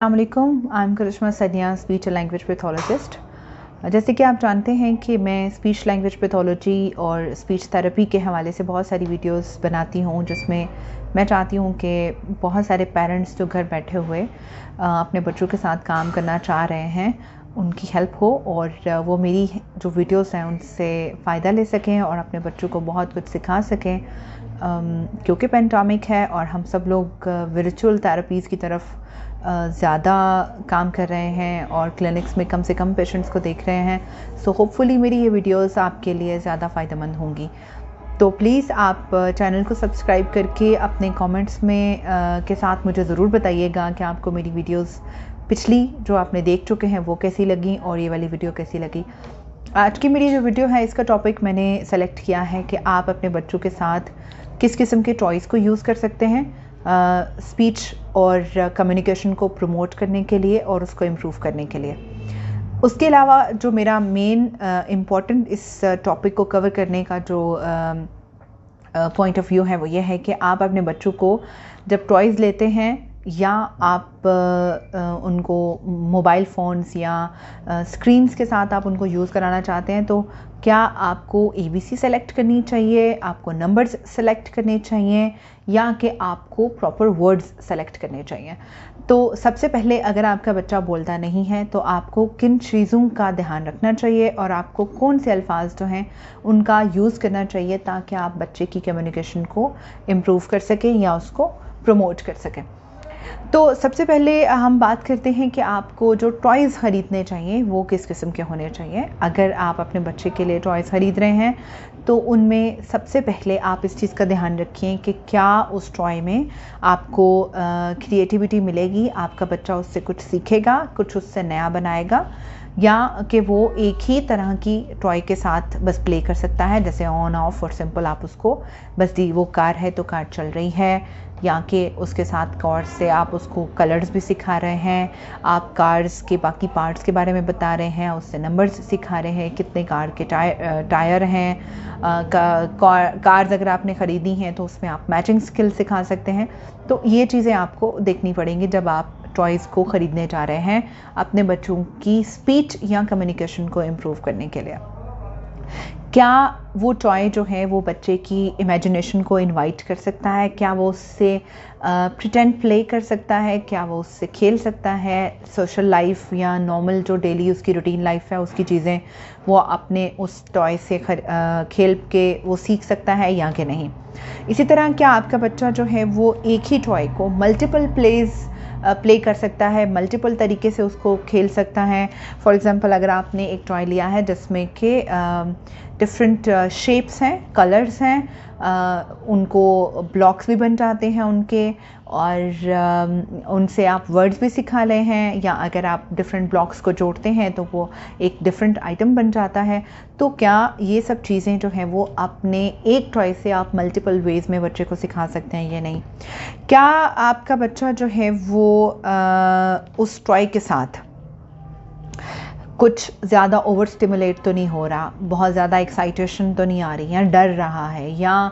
अस्सलामुअलैकुम, I am करिश्मा सनिया, speech and language pathologist. जैसे कि आप जानते हैं कि मैं स्पीच लैंग्वेज पैथोलॉजी और स्पीच थेरेपी के हवाले से बहुत सारी वीडियोस बनाती हूँ, जिसमें मैं चाहती हूँ कि बहुत सारे पेरेंट्स जो घर बैठे हुए अपने बच्चों के साथ काम करना चाह रहे हैं, उनकी हेल्प हो और वो मेरी जो वीडियोस हैं उनसे फ़ायदा ले सकें और अपने बच्चों को बहुत कुछ सिखा सकें। क्योंकि पेंडेमिक है और हम सब लोग वर्चुअल थेरेपीज़ की तरफ ज़्यादा काम कर रहे हैं और क्लिनिक्स में कम से कम पेशेंट्स को देख रहे हैं, सो होपफुली मेरी ये वीडियोस आपके लिए ज़्यादा फ़ायदेमंद होंगी। तो प्लीज़ आप चैनल को सब्सक्राइब करके अपने कमेंट्स में के साथ मुझे ज़रूर बताइएगा कि आपको मेरी वीडियोस पिछली जो आपने देख चुके हैं वो कैसी लगी और ये वाली वीडियो कैसी लगी। आज की मेरी जो वीडियो है, इसका टॉपिक मैंने सेलेक्ट किया है कि आप अपने बच्चों के साथ किस किस्म के टॉयज़ को यूज़ कर सकते हैं स्पीच और कम्युनिकेशन को प्रमोट करने के लिए और उसको इम्प्रूव करने के लिए। उसके अलावा जो मेरा मेन इम्पॉर्टेंट इस टॉपिक को कवर करने का जो पॉइंट ऑफ व्यू है वो ये है कि आप अपने बच्चों को जब टॉयज़ लेते हैं या आप उनको मोबाइल फ़ोन्स या स्क्रीन्स के साथ आप उनको यूज़ कराना चाहते हैं, तो क्या आपको ABC सेलेक्ट करनी चाहिए, आपको नंबर्स सेलेक्ट करने चाहिए या कि आपको प्रॉपर वर्ड्स सेलेक्ट करने चाहिए। तो सबसे पहले अगर आपका बच्चा बोलता नहीं है तो आपको किन चीज़ों का ध्यान रखना चाहिए और आपको कौन से अल्फाज जो हैं उनका यूज़ करना चाहिए ताकि आप बच्चे की कम्युनिकेशन को इम्प्रूव कर सकें या उसको प्रमोट कर सकें। तो सबसे पहले हम बात करते हैं कि आपको जो टॉयज़ ख़रीदने चाहिए वो किस किस्म के होने चाहिए। अगर आप अपने बच्चे के लिए टॉयज़ ख़रीद रहे हैं तो उनमें सबसे पहले आप इस चीज़ का ध्यान रखें कि क्या उस टॉय में आपको क्रिएटिविटी मिलेगी, आपका बच्चा उससे कुछ सीखेगा, कुछ उससे नया बनाएगा, या कि वो एक ही तरह की टॉय के साथ बस प्ले कर सकता है, जैसे ऑन ऑफ और सिंपल आप उसको बस दी वो कार है तो कार चल रही है, या कि उसके साथ कार से आप उसको कलर्स भी सिखा रहे हैं, आप कार्स के बाकी पार्ट्स के बारे में बता रहे हैं, उससे नंबर्स सिखा रहे हैं, कितने कार के टायर हैं, कार्स अगर आपने ख़रीदी हैं तो उसमें आप मैचिंग स्किल सिखा सकते हैं। तो ये चीज़ें आपको देखनी पड़ेंगी जब आप टॉयज़ को ख़रीदने जा रहे हैं अपने बच्चों की स्पीच या कम्युनिकेशन को इम्प्रूव करने के लिए। क्या वो टॉय जो है वो बच्चे की इमेजिनेशन को इनवाइट कर सकता है, क्या वो उससे प्रिटेंड प्ले कर सकता है, क्या वो उससे खेल सकता है, सोशल लाइफ या नॉर्मल जो डेली उसकी रूटीन लाइफ है उसकी चीज़ें वो अपने उस टॉय से खेल के वो सीख सकता है या कि नहीं। इसी तरह क्या आपका बच्चा जो है वो एक ही टॉय को मल्टीपल प्ले कर सकता है, मल्टीपल तरीके से उसको खेल सकता है। फॉर एग्ज़ाम्पल अगर आपने एक टॉय लिया है जिसमें कि डिफरेंट शेप्स हैं, कलर्स हैं, उनको ब्लॉक्स भी बन जाते हैं उनके, और उनसे आप वर्ड्स भी सिखा रहे हैं, या अगर आप डिफरेंट ब्लॉक्स को जोड़ते हैं तो वो एक डिफरेंट आइटम बन जाता है। तो क्या ये सब चीज़ें जो हैं वो अपने एक टॉय से आप मल्टीपल वेज़ में बच्चे को सिखा सकते हैं या नहीं। क्या आपका बच्चा जो है वो उस टॉय के साथ कुछ ज़्यादा ओवर स्टिमुलेट तो नहीं हो रहा, बहुत ज़्यादा एक्साइटेशन तो नहीं आ रही या डर रहा है, या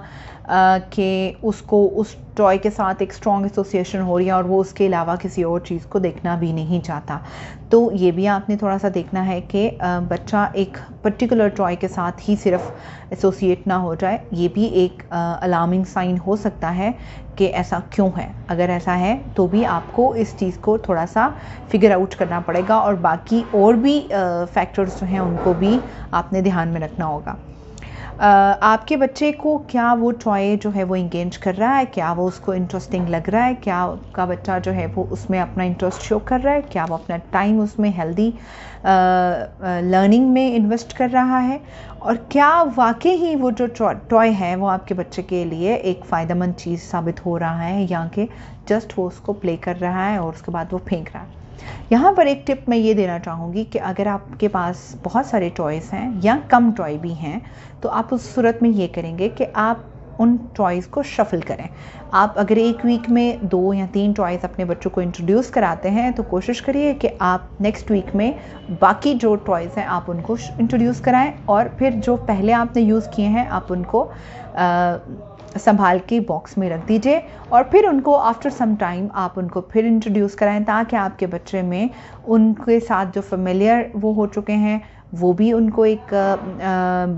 कि उसको उस टॉय के साथ एक स्ट्रॉन्ग एसोसिएशन हो रही है और वो उसके अलावा किसी और चीज़ को देखना भी नहीं चाहता। तो ये भी आपने थोड़ा सा देखना है कि बच्चा एक पर्टिकुलर टॉय के साथ ही सिर्फ एसोसिएट ना हो जाए। ये भी एक अलार्मिंग साइन हो सकता है कि ऐसा क्यों है। अगर ऐसा है तो भी आपको इस चीज़ को थोड़ा सा फिगर आउट करना पड़ेगा और बाकी और भी फैक्टर्स जो हैं उनको भी आपने ध्यान में रखना होगा। आपके बच्चे को क्या वो टॉय जो है वो इंगेज कर रहा है, क्या वो उसको इंटरेस्टिंग लग रहा है, क्या आपका बच्चा जो है वो उसमें अपना इंटरेस्ट शो कर रहा है, क्या वो अपना टाइम उसमें हेल्दी लर्निंग में इन्वेस्ट कर रहा है, और क्या वाकई ही वो जो टॉय है वो आपके बच्चे के लिए एक फ़ायदेमंद चीज़ साबित हो रहा है या कि जस्ट वो उसको प्ले कर रहा है और उसके बाद वो फेंक रहा है। यहाँ पर एक टिप मैं ये देना चाहूँगी कि अगर आपके पास बहुत सारे टॉयज़ हैं या कम टॉय भी हैं तो आप उस सूरत में ये करेंगे कि आप उन टॉयज़ को शफ़ल करें। आप अगर एक वीक में 2 या 3 टॉयज़ अपने बच्चों को इंट्रोड्यूस कराते हैं तो कोशिश करिए कि आप नेक्स्ट वीक में बाकी जो टॉयज़ हैं आप उनको इंट्रोड्यूस कराएं, और फिर जो पहले आपने यूज़ किए हैं आप उनको संभाल के बॉक्स में रख दीजिए और फिर उनको आफ्टर सम टाइम आप उनको फिर इंट्रोड्यूस कराएं, ताकि आपके बच्चे में उनके साथ जो फेमिलियर वो हो चुके हैं वो भी उनको एक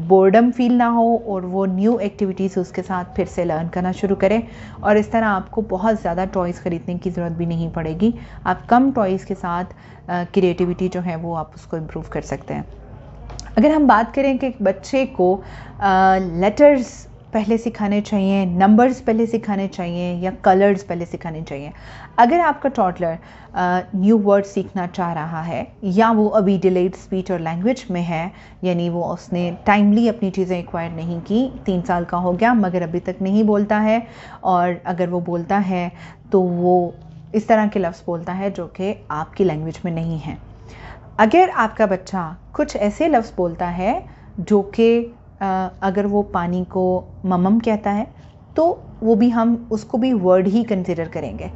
बोर्डम फील ना हो और वो न्यू एक्टिविटीज़ उसके साथ फिर से लर्न करना शुरू करें। और इस तरह आपको बहुत ज़्यादा टॉयज़ ख़रीदने की ज़रूरत भी नहीं पड़ेगी। आप कम टॉयज़ के साथ क्रिएटिविटी जो है वो आप उसको इम्प्रूव कर सकते हैं। अगर हम बात करें कि बच्चे को लेटर्स पहले सिखाने चाहिए, नंबर्स पहले सिखाने चाहिए या कलर्स पहले सिखाने चाहिए। अगर आपका टॉडलर न्यू वर्ड सीखना चाह रहा है या वो अभी डिलेड स्पीच और लैंग्वेज में है, यानी वो उसने टाइमली अपनी चीज़ें एक्वायर नहीं की, 3 साल का हो गया मगर अभी तक नहीं बोलता है, और अगर वो बोलता है तो वो इस तरह के लफ्ज़ बोलता है जो कि आपकी लैंग्वेज में नहीं है। अगर आपका बच्चा कुछ ऐसे लफ्ज़ बोलता है जो कि अगर वो पानी को ममम कहता है तो वो भी हम उसको भी वर्ड ही कंसिडर करेंगे।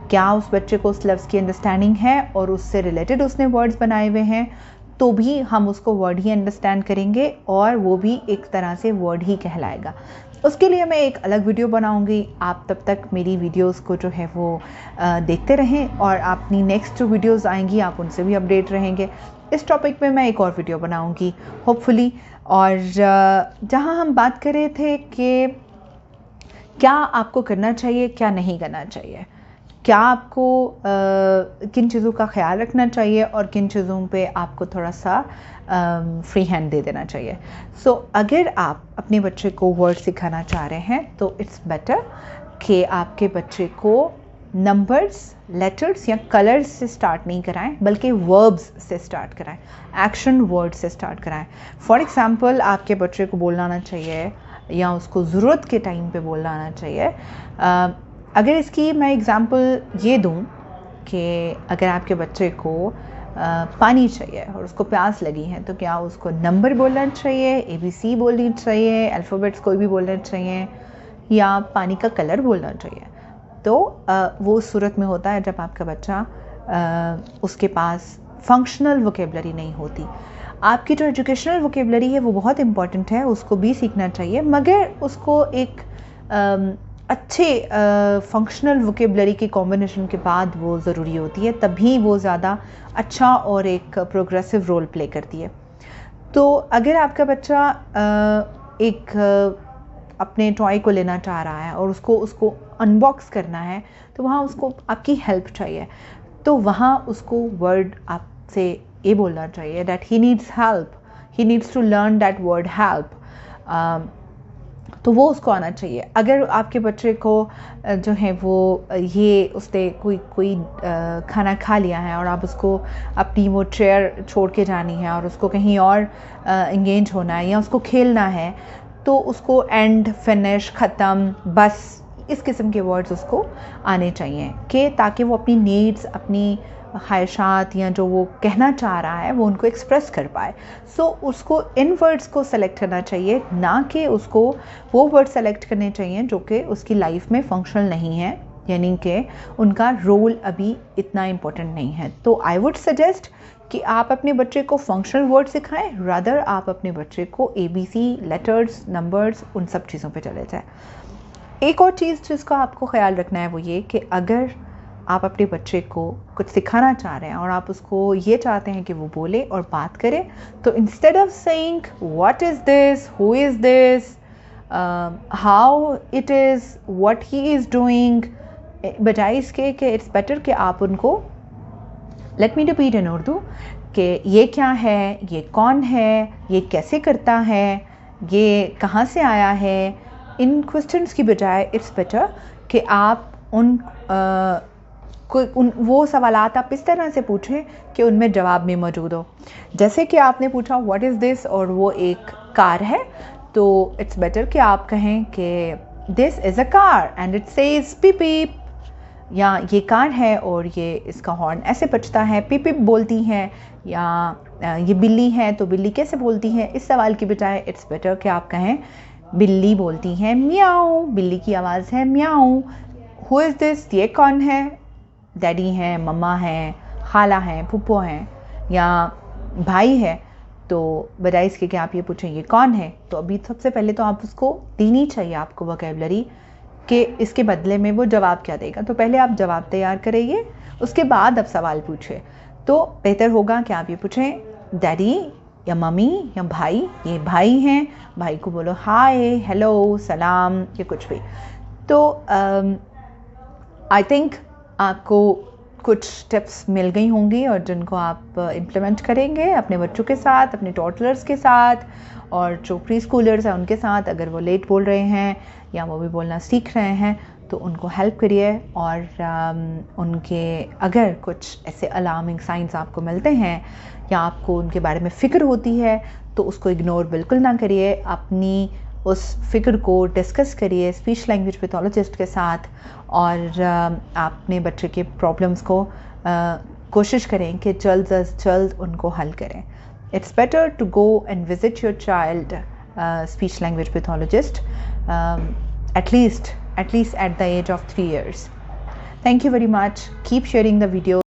क्या उस बच्चे को उस लफ्ज़ की अंडरस्टैंडिंग है और उससे रिलेटेड उसने वर्ड्स बनाए हुए हैं, तो भी हम उसको वर्ड ही अंडरस्टैंड करेंगे और वो भी एक तरह से वर्ड ही कहलाएगा। उसके लिए मैं एक अलग वीडियो बनाऊंगी। आप तब तक मेरी वीडियोस को जो है वो देखते रहें और अपनी नेक्स्ट जो वीडियोस आएंगी आप उनसे भी अपडेट रहेंगे। इस टॉपिक में मैं एक और वीडियो बनाऊंगी होपफुली। और जहां हम बात कर रहे थे कि क्या आपको करना चाहिए, क्या नहीं करना चाहिए, क्या आपको किन चीज़ों का ख्याल रखना चाहिए और किन चीज़ों पे आपको थोड़ा सा फ्री हैंड दे देना चाहिए। सो अगर आप अपने बच्चे को वर्ड सिखाना चाह रहे हैं तो इट्स बेटर कि आपके बच्चे को नंबर्स, लेटर्स या कलर्स से स्टार्ट नहीं कराएं, बल्कि वर्ब्स से स्टार्ट कराएं, एक्शन वर्ड से स्टार्ट कराएं। फॉर एग्ज़ाम्पल आपके बच्चे को बोलना आना चाहिए या उसको ज़रूरत के टाइम पे बोलना आना चाहिए। अगर इसकी मैं एग्ज़ाम्पल ये दूं कि अगर आपके बच्चे को पानी चाहिए और उसको प्यास लगी है तो क्या उसको नंबर बोलना चाहिए, ABC बोलनी चाहिए, अल्फ़ाबेट्स कोई भी बोलना चाहिए या पानी का कलर बोलना चाहिए? तो वो उस सूरत में होता है जब आपका बच्चा उसके पास फंक्शनल वोकेबलरी नहीं होती। आपकी जो एजुकेशनल वोकेबलरी है वो बहुत इम्पॉर्टेंट है, उसको भी सीखना चाहिए, मगर उसको एक अच्छे फंक्शनल वोकेबलरी के कॉम्बिनेशन के बाद वो ज़रूरी होती है, तभी वो ज़्यादा अच्छा और एक प्रोग्रेसिव रोल प्ले करती है। तो अगर आपका बच्चा एक अपने टॉय को लेना चाह रहा है और उसको अनबॉक्स करना है, तो वहाँ उसको आपकी हेल्प चाहिए, तो वहाँ उसको वर्ड आपसे ये बोलना चाहिए that he needs help, he needs to learn that word help. तो वो उसको आना चाहिए। अगर आपके बच्चे को जो है वो ये उसने कोई खाना खा लिया है और आप उसको अपनी वो चेयर छोड़ के जानी है और उसको कहीं और इंगेज होना है या उसको खेलना है, तो उसको एंड, फिनिश, ख़त्म, बस, इस किस्म के वर्ड्स उसको आने चाहिए कि ताकि वो अपनी नीड्स, अपनी ख्वाहिशात या जो वो कहना चाह रहा है वो उनको एक्सप्रेस कर पाए। सो उसको इन वर्ड्स को सेलेक्ट करना चाहिए, ना कि उसको वो वर्ड सेलेक्ट करने चाहिए जो कि उसकी लाइफ में फंक्शनल नहीं है, यानी कि उनका रोल अभी इतना इम्पोर्टेंट नहीं है। तो आई वुड सजेस्ट कि आप अपने बच्चे को फंक्शनल वर्ड सिखाएं, रादर आप अपने बच्चे को ABC, लेटर्स, नंबर्स, उन सब चीज़ों पे चले जाएं। एक और चीज़ जिसका आपको ख्याल रखना है वो ये कि अगर आप अपने बच्चे को कुछ सिखाना चाह रहे हैं और आप उसको ये चाहते हैं कि वो बोले और बात करे, तो instead of saying what is this, who is this, how it is, what he is doing, बजाय इसके कि इट्स बेटर कि आप उनको let me repeat in Urdu कि ये क्या है, ये कौन है, ये कैसे करता है, ये कहाँ से आया है, इन क्वेश्चंस की बजाय इट्स बेटर कि आप वो सवालात आप इस तरह से पूछें कि उनमें जवाब भी मौजूद हो। जैसे कि आपने पूछा व्हाट इज़ दिस और वो एक कार है, तो इट्स बेटर कि आप कहें कि this is a car and it says peep peep, या ये कार है और ये इसका हॉर्न ऐसे बजता है, पिप पिप बोलती हैं, या ये बिल्ली है तो बिल्ली कैसे बोलती है। इस सवाल की बजाय इट्स बेटर कि आप कहें बिल्ली बोलती है म्याऊ, बिल्ली की आवाज़ है म्याऊ। हु इज़ दिस, ये कौन है, डैडी हैं, मम्मा हैं, खाला हैं, फूफो हैं या भाई है, तो बजाय इसके कि आप ये पूछें ये कौन है, तो अभी सबसे पहले तो आप उसको देनी चाहिए आपको वोकैबुलरी कि इसके बदले में वो जवाब क्या देगा। तो पहले आप जवाब तैयार करिए, उसके बाद आप सवाल पूछे। तो बेहतर होगा कि आप ये पूछें डैडी या मम्मी या भाई, ये भाई हैं, भाई को बोलो हाय, हेलो, सलाम, या कुछ भी। तो आई थिंक आपको कुछ टिप्स मिल गई होंगी और जिनको आप इम्प्लीमेंट करेंगे अपने बच्चों के साथ, अपने टॉडलर्स के साथ, और जो प्री स्कूलर्स हैं उनके साथ। अगर वो लेट बोल रहे हैं या वो भी बोलना सीख रहे हैं तो उनको हेल्प करिए, और उनके अगर कुछ ऐसे अलार्मिंग साइंस आपको मिलते हैं या आपको उनके बारे में फ़िक्र होती है तो उसको इग्नोर बिल्कुल ना करिए। अपनी उस फिक्र को डिस्कस करिए स्पीच लैंग्वेज पैथोलॉजिस्ट के साथ, और अपने बच्चे के प्रॉब्लम्स को कोशिश करें कि जल्द अज जल्द उनको हल करें। It's better to go and visit your child speech language pathologist at least at the age of 3 years. Thank you very much. Keep sharing the video.